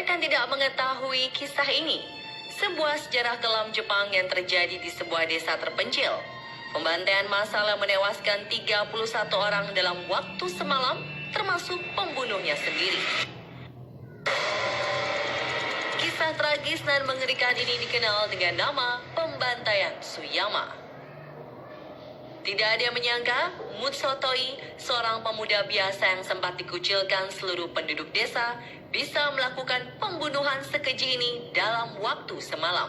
akan tidak mengetahui kisah ini. Sebuah sejarah kelam Jepang yang terjadi di sebuah desa terpencil. Pembantaian massal yang menewaskan 31 orang dalam waktu semalam, termasuk pembunuhnya sendiri. Kisah tragis dan mengerikan ini dikenal dengan nama pembantaian Tsuyama. Tidak ada yang menyangka, Mutsutoi, seorang pemuda biasa yang sempat dikucilkan seluruh penduduk desa, bisa melakukan pembunuhan sekeji ini dalam waktu semalam.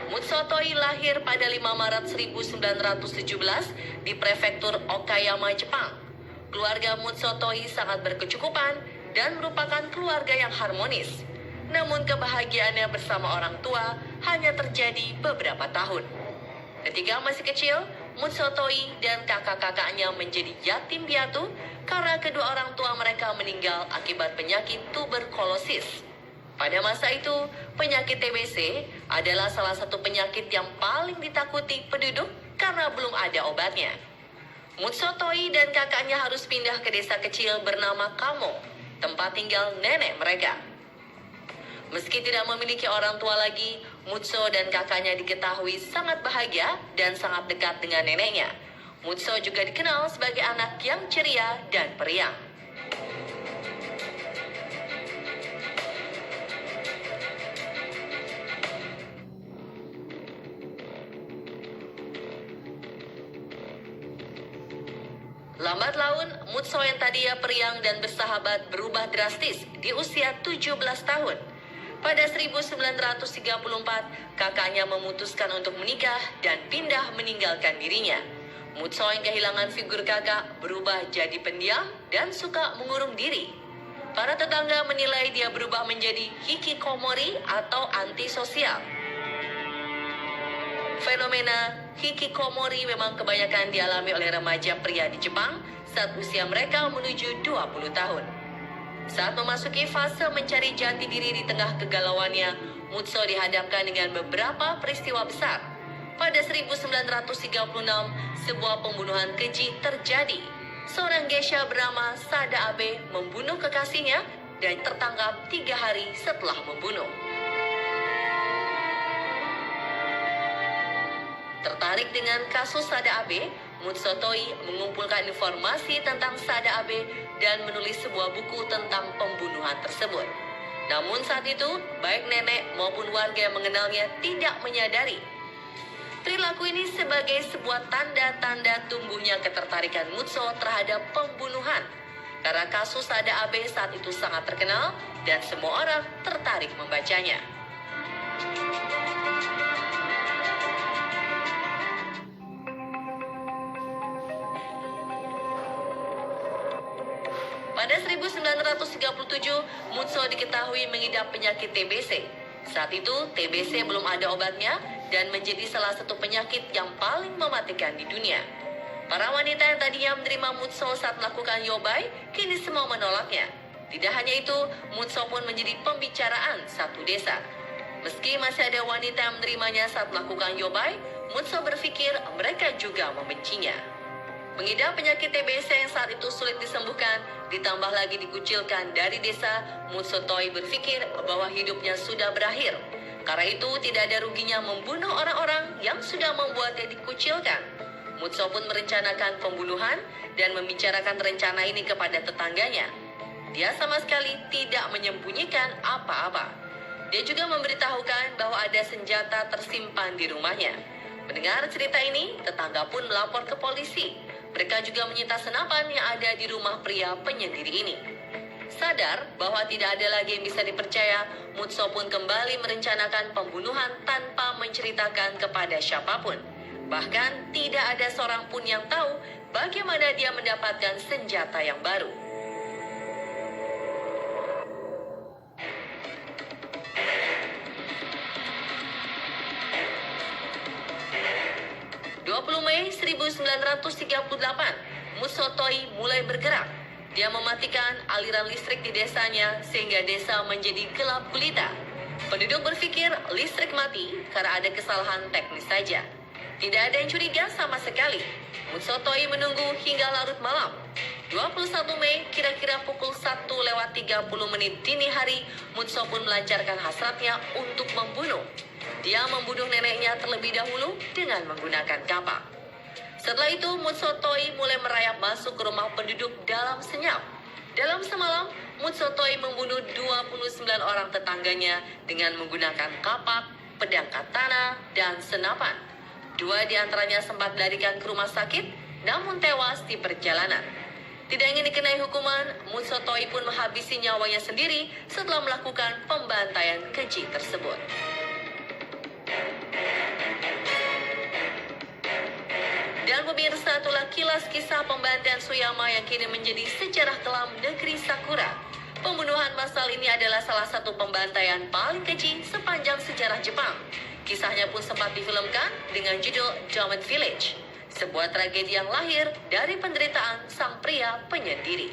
Mutsutoi lahir pada 5 Maret 1917 di prefektur Okayama, Jepang. Keluarga Mutsutoi sangat berkecukupan dan merupakan keluarga yang harmonis. Namun kebahagiaannya bersama orang tua hanya terjadi beberapa tahun. Ketika masih kecil, Mutsutoi dan kakak-kakaknya menjadi yatim piatu karena kedua orang tua mereka meninggal akibat penyakit tuberkulosis. Pada masa itu, penyakit TBC adalah salah satu penyakit yang paling ditakuti penduduk karena belum ada obatnya. Mutsutoi dan kakaknya harus pindah ke desa kecil bernama Kamo, tempat tinggal nenek mereka. Meski tidak memiliki orang tua lagi, Mutso dan kakaknya diketahui sangat bahagia dan sangat dekat dengan neneknya. Mutso juga dikenal sebagai anak yang ceria dan periang. Lambat laun, Mutso yang tadinya periang dan bersahabat berubah drastis di usia 17 tahun. Pada 1934, kakaknya memutuskan untuk menikah dan pindah meninggalkan dirinya. Mutso yang kehilangan figur kakak berubah jadi pendiam dan suka mengurung diri. Para tetangga menilai dia berubah menjadi hikikomori atau antisosial. Fenomena hikikomori memang kebanyakan dialami oleh remaja pria di Jepang saat usia mereka menuju 20 tahun. Saat memasuki fase mencari jati diri di tengah kegalauannya, Mutso dihadapkan dengan beberapa peristiwa besar. Pada 1936, sebuah pembunuhan keji terjadi. Seorang geisha bernama Sada Abe membunuh kekasihnya dan tertangkap 3 hari setelah membunuh. Tertarik dengan kasus Sada Abe, Mutsutoi mengumpulkan informasi tentang Sada Abe dan menulis sebuah buku tentang pembunuhan tersebut. Namun saat itu, baik nenek maupun warga yang mengenalnya tidak menyadari. Perilaku ini sebagai sebuah tanda-tanda tumbuhnya ketertarikan Mutso terhadap pembunuhan. Karena kasus Sada Abe saat itu sangat terkenal dan semua orang tertarik membacanya. Pada 1937, Mutso diketahui mengidap penyakit TBC. Saat itu, TBC belum ada obatnya dan menjadi salah satu penyakit yang paling mematikan di dunia. Para wanita yang tadinya menerima Mutso saat melakukan yobai, kini semua menolaknya. Tidak hanya itu, Mutso pun menjadi pembicaraan satu desa. Meski masih ada wanita yang menerimanya saat melakukan yobai, Mutso berpikir mereka juga membencinya. Mengidap penyakit TBC yang saat itu sulit disembuhkan, ditambah lagi dikucilkan dari desa, Mutsutoi berpikir bahwa hidupnya sudah berakhir. Karena itu tidak ada ruginya membunuh orang-orang yang sudah membuatnya dikucilkan. Mutso pun merencanakan pembunuhan dan membicarakan rencana ini kepada tetangganya. Dia sama sekali tidak menyembunyikan apa-apa. Dia juga memberitahukan bahwa ada senjata tersimpan di rumahnya. Mendengar cerita ini, tetangga pun melapor ke polisi. Mereka juga menyita senapan yang ada di rumah pria penyendiri ini. Sadar bahwa tidak ada lagi yang bisa dipercaya, Mutso pun kembali merencanakan pembunuhan tanpa menceritakan kepada siapapun. Bahkan tidak ada seorang pun yang tahu bagaimana dia mendapatkan senjata yang baru. 20 Mei 1938, Mutsutoi mulai bergerak. Dia mematikan aliran listrik di desanya sehingga desa menjadi gelap gulita. Penduduk berpikir listrik mati karena ada kesalahan teknis saja. Tidak ada yang curiga sama sekali. Mutsotoi menunggu hingga larut malam. 21 Mei, kira-kira pukul 1:30 dini hari, Mutso pun melancarkan hasratnya untuk membunuh. Dia membunuh neneknya terlebih dahulu dengan menggunakan kapak. Setelah itu, Mutsotoi mulai merayap masuk ke rumah penduduk dalam senyap. Dalam semalam, Mutsotoi membunuh 29 orang tetangganya dengan menggunakan kapak, pedang katana, dan senapan. 2 di antaranya sempat dilarikan ke rumah sakit, namun tewas di perjalanan. Tidak ingin dikenai hukuman, Mutsotoi pun menghabisi nyawanya sendiri setelah melakukan pembantaian keji tersebut. Dan pemirsa, itulah kilas kisah pembantaian Suyama yang kini menjadi sejarah kelam negeri Sakura. Pembunuhan massal ini adalah salah satu pembantaian paling keji sepanjang sejarah Jepang. Kisahnya pun sempat difilmkan dengan judul Diamond Village, sebuah tragedi yang lahir dari penderitaan sang pria penyendiri.